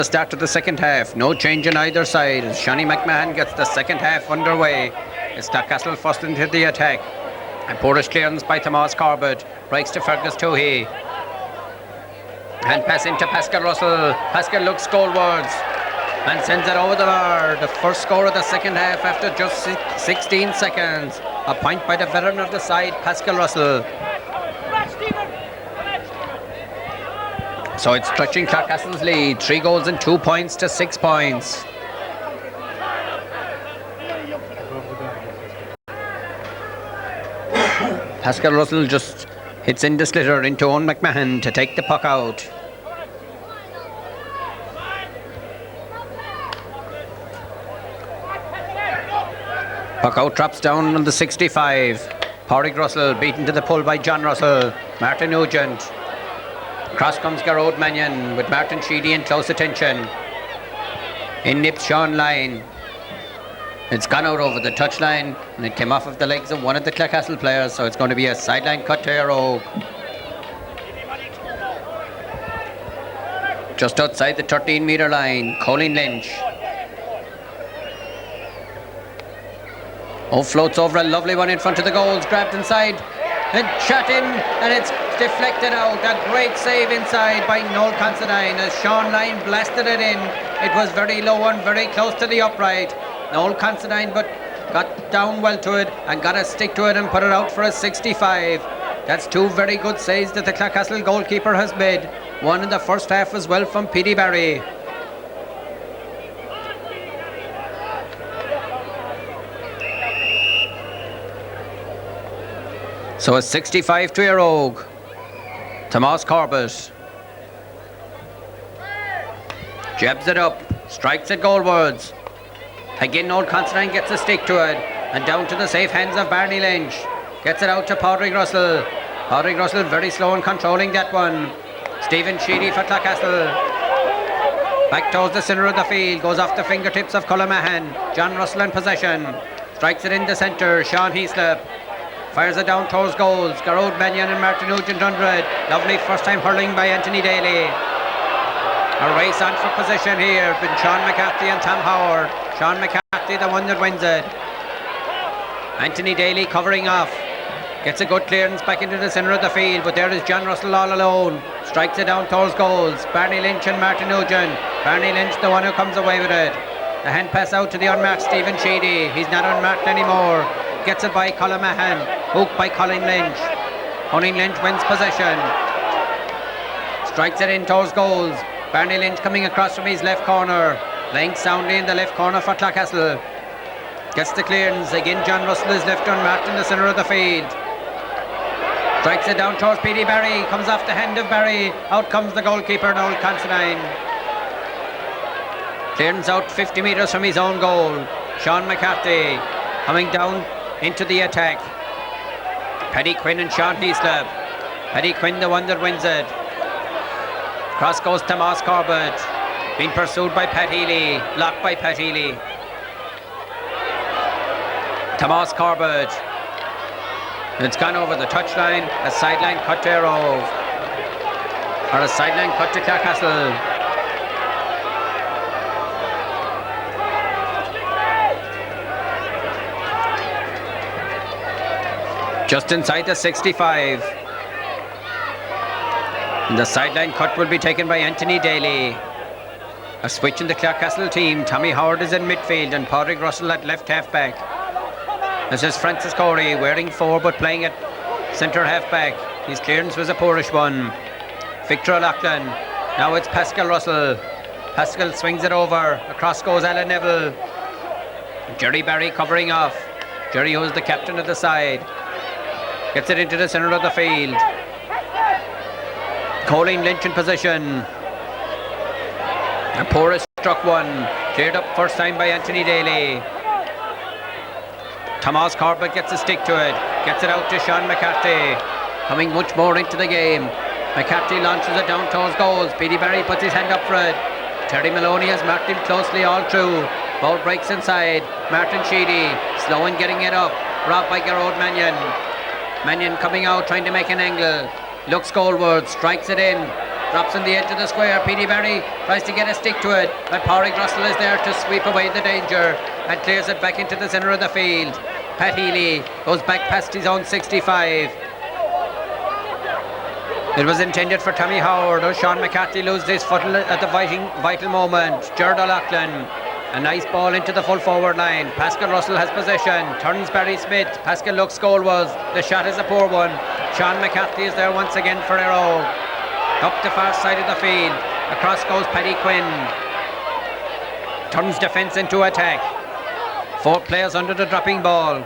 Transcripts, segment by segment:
the start of the second half. No change on either side. Shani McMahon gets the second half underway. It's Clarecastle first into the attack. And poorish clearance by Tomás Corbett. Breaks to Fergus Toohey. And pass into Pascal Russell. Pascal looks goalwards and sends it over the bar. The first score of the second half after just 16 seconds. A point by the veteran of the side, Pascal Russell. So it's stretching Clarecastle's lead. 3 goals and 2 points to 6 points. Pascal Russell just hits in the slitter into Owen McMahon to take the puck out. Puck out, drops down on the 65. Pádraig Russell beaten to the pull by John Russell. Martin Nugent. Cross comes Garrod Mannion with Martin Sheedy in close attention. In nips Sean Lyon. It's gone out over the touchline and it came off of the legs of one of the Clarecastle players, so it's going to be a sideline cut to Éire Óg. Just outside the 13-metre line, Colin Lynch. Floats over a lovely one in front of the goals, grabbed inside and shot in, and it's deflected out. A great save inside by Noel Considine as Sean Lyon blasted it in. It was very low and very close to the upright. Noel Considine but got down well to it and got a stick to it and put it out for a 65. That's 2 very good saves that the Clarecastle goalkeeper has made. One in the first half as well from Petey Barry. So a 65 to Éire Óg. Tomás Corbett jabs it up, strikes it goalwards. Again, Noel Considine gets a stick to it and down to the safe hands of Barney Lynch. Gets it out to Pádraig Russell. Pádraig Russell very slow in controlling that one. Stephen Sheedy for Clarecastle. Back towards the centre of the field, goes off the fingertips of Colin Mahan. John Russell in possession. Strikes it in the centre, Sean Heaslip. Fires it down towards goals. Garrod Mannion and Martin Nugent under it. Lovely first time hurling by Anthony Daly. A race on for position here between Sean McCarthy and Tom Howard. Sean McCarthy the one that wins it. Anthony Daly covering off. Gets a good clearance back into the centre of the field, but there is John Russell all alone. Strikes it down towards goals. Barney Lynch and Martin Nugent. Barney Lynch the one who comes away with it. The hand pass out to the unmarked Stephen Sheedy. He's not unmarked anymore. Gets it by Colin Mahan. Hooked by Colin Lynch. Colin Lynch wins possession. Strikes it in towards goals. Barney Lynch coming across from his left corner. Playing soundly in the left corner for Clarecastle. Gets the clearance. Again John Russell is left unmarked in the centre of the field. Strikes it down towards Petey Barry. Comes off the hand of Barry. Out comes the goalkeeper, Noel Considine. Clearance out 50 metres from his own goal. Sean McCarthy coming down into the attack. Paddy Quinn and Sean Heaslip. Paddy Quinn the one that wins it. Cross goes Tomás Corbett. Being pursued by Pat Healy. Blocked by Pat Healy. Tomás Corbett. It's gone over the touchline. A sideline cut to Éire Óg. Or a sideline cut to Clarecastle. Just inside the 65. And the sideline cut will be taken by Anthony Daly. A switch in the Clarecastle team. Tommy Howard is in midfield and Pádraig Russell at left half back. This is Francis Corey wearing 4 but playing at centre half back. His clearance was a poorish one. Victor O'Loughlin. Now it's Pascal Russell. Pascal swings it over. Across goes Alan Neville. Jerry Barry covering off. Jerry, who is the captain of the side, gets it into the centre of the field. Colin Lynch in position. A poorest struck one. Cleared up first time by Anthony Daly. Tomás Corbett gets a stick to it. Gets it out to Sean McCarthy. Coming much more into the game. McCarthy launches it down towards goals. Petey Barry puts his hand up for it. Terry Maloney has marked him closely all through. Ball breaks inside. Martin Sheedy slow in getting it up. Robbed by Garrod Mannion. Mannion coming out trying to make an angle. Looks goalward, strikes it in. drops on the edge of the square. Petey Barry tries to get a stick to it, but Pádraig Russell is there to sweep away the danger and clears it back into the centre of the field. Pat Healy goes back past his own 65. It was intended for Tommy Howard. Sean McCarthy loses his foot at the vital moment. Gerard O'Loughlin, a nice ball into the full forward line. Pascal Russell has possession, turns Barry Smith. Pascal looks goalwards. The shot is a poor one. Sean McCarthy is there once again for Éire Óg. Up the far side of the field, across goes Paddy Quinn. Turns defence into attack. 4 players under the dropping ball.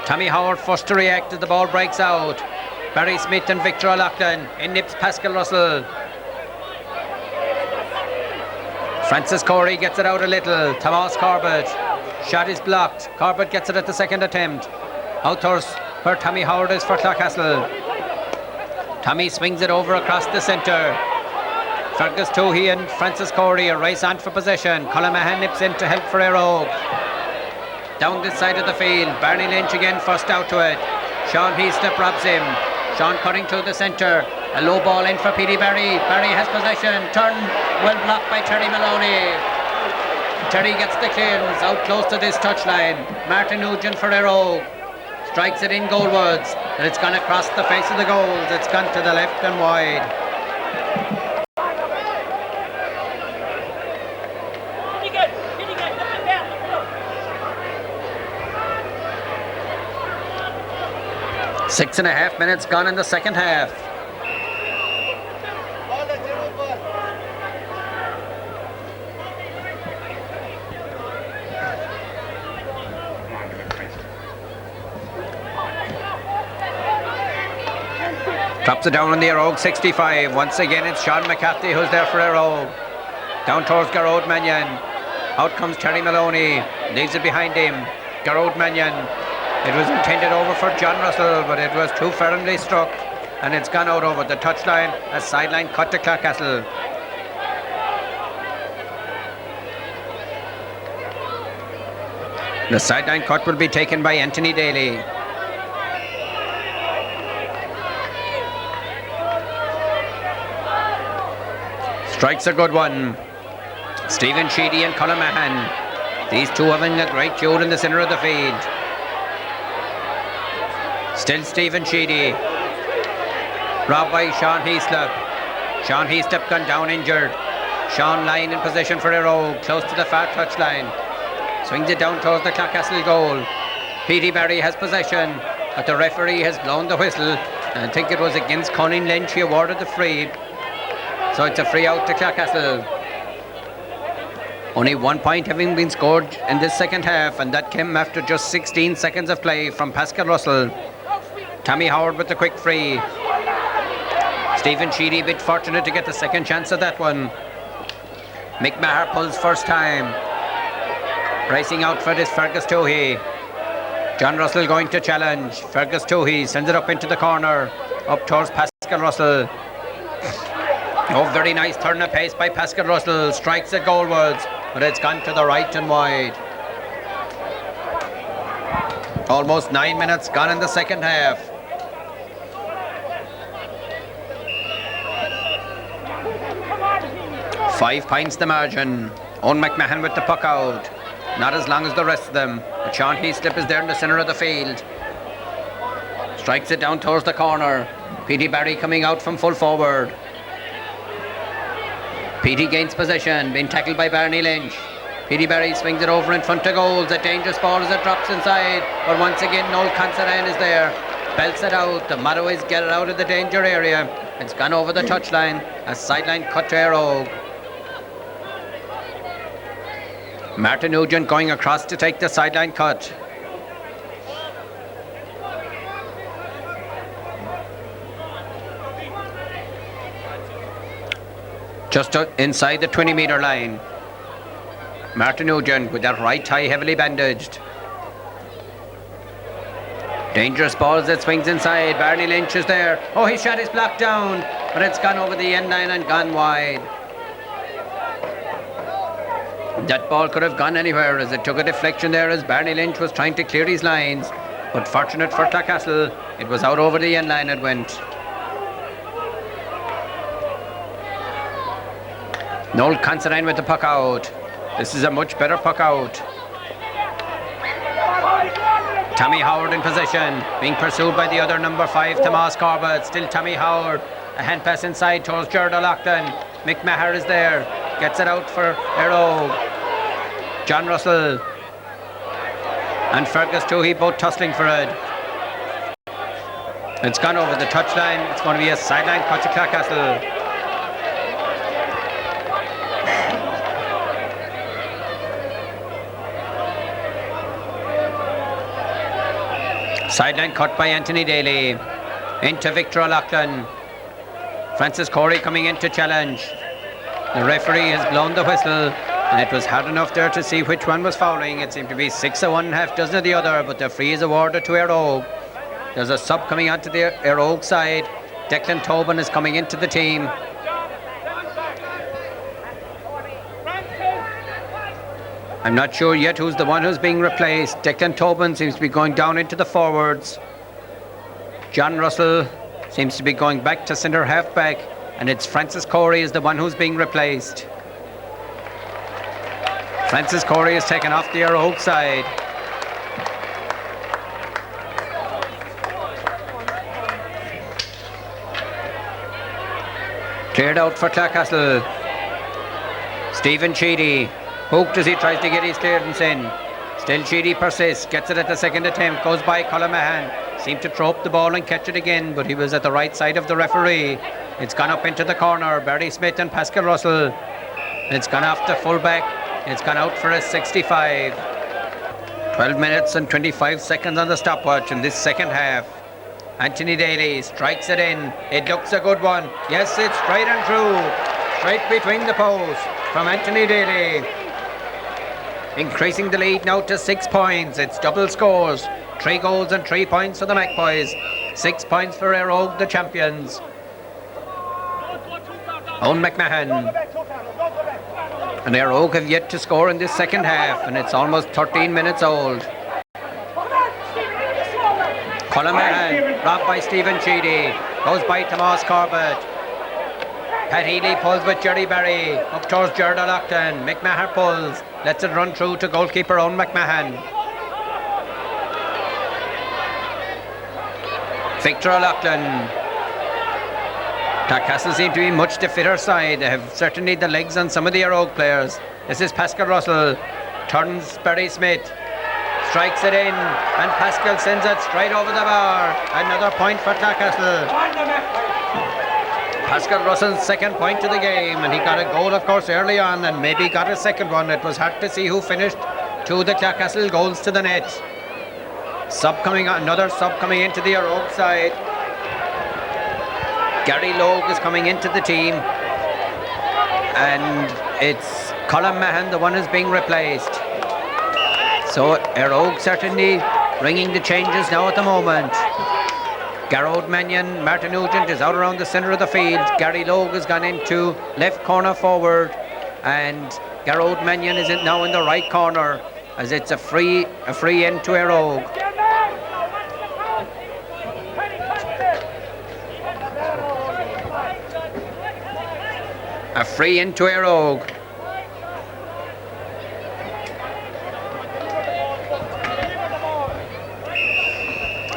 Tommy Howard first to react as the ball breaks out. Barry Smith and Victor O'Loughlin. In nips Pascal Russell. Francis Corey gets it out a little. Tomas Corbett. Shot is blocked. Corbett gets it at the second attempt. Outdoors where Tommy Howard is for Clarecastle. Tommy swings it over across the centre. Fergus Toohey and Francis Corey are race on for possession. Colin Mahan nips in to help for Éire Óg. Down this side of the field. Barney Lynch again first out to it. Sean Heaslip robs him. Sean cutting through the centre. A low ball in for Petey Barry. Barry has possession. Turn well blocked by Terry Maloney. Terry gets the clearance out close to this touchline. Martin Nugent for Éire Óg. Strikes it in goalwards. And it's gone across the face of the goals. It's gone to the left and wide. Six and a half minutes gone in the second half. Drops it down on the Éire Óg 65. Once again it's Sean McCarthy who's there for Éire Óg. Down towards Garrod Mannion. Out comes Terry Maloney. Leaves it behind him. Garrod Mannion. It was intended over for John Russell, but it was too firmly struck, and it's gone out over the touchline. A sideline cut to Clarecastle. The sideline cut will be taken by Anthony Daly. Strikes a good one. Stephen Sheedy and Colin Mahan. These two having a great duel in the centre of the field. Still Stephen Sheedy. Robbed by Sean Heaslip. Sean Heaslip gone down injured. Sean lying in position for Éire Óg, close to the far touchline. Swings it down towards the Clarecastle goal. Petey Barry has possession, but the referee has blown the whistle. And I think it was against Colin Lynch he awarded the free. So it's a free out to Clarecastle. Only 1 point having been scored in this second half, and that came after just 16 seconds of play from Pascal Russell. Tommy Howard with the quick free. Stephen Sheedy a bit fortunate to get the second chance of that one. Mick Maher pulls first time. Racing out for this Fergus Toohey. John Russell going to challenge. Fergus Toohey sends it up into the corner. Up towards Pascal Russell. Oh, very nice turn of pace by Pascal Russell. Strikes it goalwards, but it's gone to the right and wide. Almost 9 minutes gone in the second half. Five points the margin. Owen McMahon with the puck out. Not as long as the rest of them. But Sean Heaslip is there in the centre of the field. Strikes it down towards the corner. Petey Barry coming out from full forward. Petey gains possession, being tackled by Barney Lynch. Petey Barry swings it over in front of goals. A dangerous ball as it drops inside. But once again, Noel Considine is there. Belts it out. The motto is get it out of the danger area. It's gone over the touchline. A sideline cut to Éire Óg. Martin Nugent going across to take the sideline cut. Just inside the 20-metre line. Martin Nugent with that right thigh heavily bandaged. Dangerous ball as it swings inside. Barney Lynch is there. Oh, his shot is blocked down, but it's gone over the end line and gone wide. That ball could have gone anywhere as it took a deflection there as Barney Lynch was trying to clear his lines. But fortunate for Clarecastle, it was out over the end line it went. Noel Considine with the puck out. This is a much better puck out. Tommy Howard in possession, being pursued by the other number 5, Tomas Corbett. Still Tommy Howard. A hand pass inside towards Gerard O'Loughlin. Mick Maher is there. Gets it out for Éire Óg. John Russell and Fergus Toohey both tussling for it. It's gone over the touchline. It's going to be a sideline cut to Clarecastle. Sideline cut by Anthony Daly. Into Victor O'Loughlin. Francis Corey coming in to challenge. The referee has blown the whistle, and it was hard enough there to see which one was fouling. It seemed to be 6 of one, half dozen of the other, but the free is awarded to Éire Óg. There's a sub coming onto the Éire Óg side. Declan Tobin is coming into the team. I'm not sure yet who's the one who's being replaced. Declan Tobin seems to be going down into the forwards. John Russell seems to be going back to centre half-back, and it's Francis Corey is the one who's being replaced. Francis Corey is taken off the Éire Óg side. Cleared out for Clarecastle. Stephen Sheedy hooked as he tries to get his clearance in. Still Sheedy persists, gets it at the second attempt, goes by Colin Mahan. Seemed to throw up the ball and catch it again, but he was at the right side of the referee. It's gone up into the corner. Barry Smith and Pascal Russell. It's gone off the fullback. It's gone out for a 65. 12 minutes and 25 seconds on the stopwatch in this second half. Anthony Daly strikes it in. It looks a good one. Yes, it's straight and true. Straight between the posts from Anthony Daly. Increasing the lead now to 6 points. It's double scores. 3 goals and 3 points for the Magpies. 6 points for Éire Óg, the champions. Owen McMahon. And Éire Óg have yet to score in this second half, and it's almost 13 minutes old. Colin Mahan, robbed by Stephen Sheedy. Goes by Tomas Corbett. Pat Healy pulls with Jerry Barry. Up towards Gerard O'Loughlin. Mick Maher pulls. Lets it run through to goalkeeper Owen McMahon. Victor O'Loughlin. Clarecastle seem to be much the fitter side. They have certainly the legs on some of the Éire Óg players. This is Pascal Russell. Turns Barry Smith. Strikes it in, and Pascal sends it straight over the bar. Another point for Clarecastle. Pascal Russell's second point of the game, and he got a goal, of course, early on, and maybe got a second one. It was hard to see who finished 2 of the Clarecastle goals to the net. Another sub coming into the Éire Óg side. Gary Logue is coming into the team, and it's Colin Mahan, the one who's being replaced. So Éire Óg certainly bringing the changes now at the moment. Garrod Mannion, Martin Nugent is out around the centre of the field. Gary Logue has gone into left corner forward, and Garrod Mannion is now in the right corner, as it's a free in to Éire Óg. A free in to Éire Óg.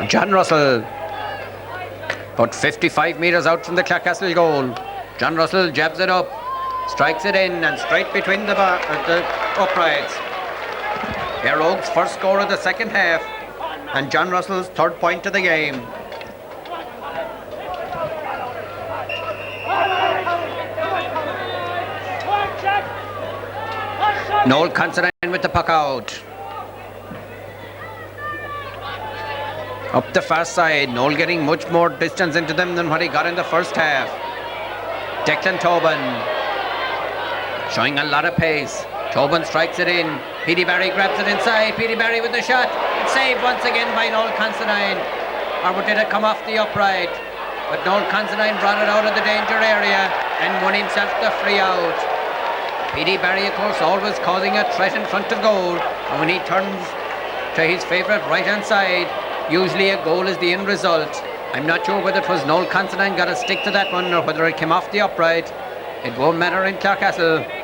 John Russell, about 55 metres out from the Clarecastle goal. John Russell jabs it up, strikes it in, and straight between the uprights. Éire Óg's first score of the second half, and John Russell's third point of the game. Noel Considine with the puck out. Up the far side, Noel getting much more distance into them than what he got in the first half. Declan Tobin showing a lot of pace. Tobin strikes it in. Petey Barry grabs it inside. Petey Barry with the shot. It's saved once again by Noel Considine. Or did it come off the upright? But Noel Considine brought it out of the danger area and won himself the free out. Petey Barry, of course, always causing a threat in front of goal. And when he turns to his favourite right-hand side, usually a goal is the end result. I'm not sure whether it was Noel Considine got a stick to that one or whether it came off the upright. It won't matter in Clarecastle.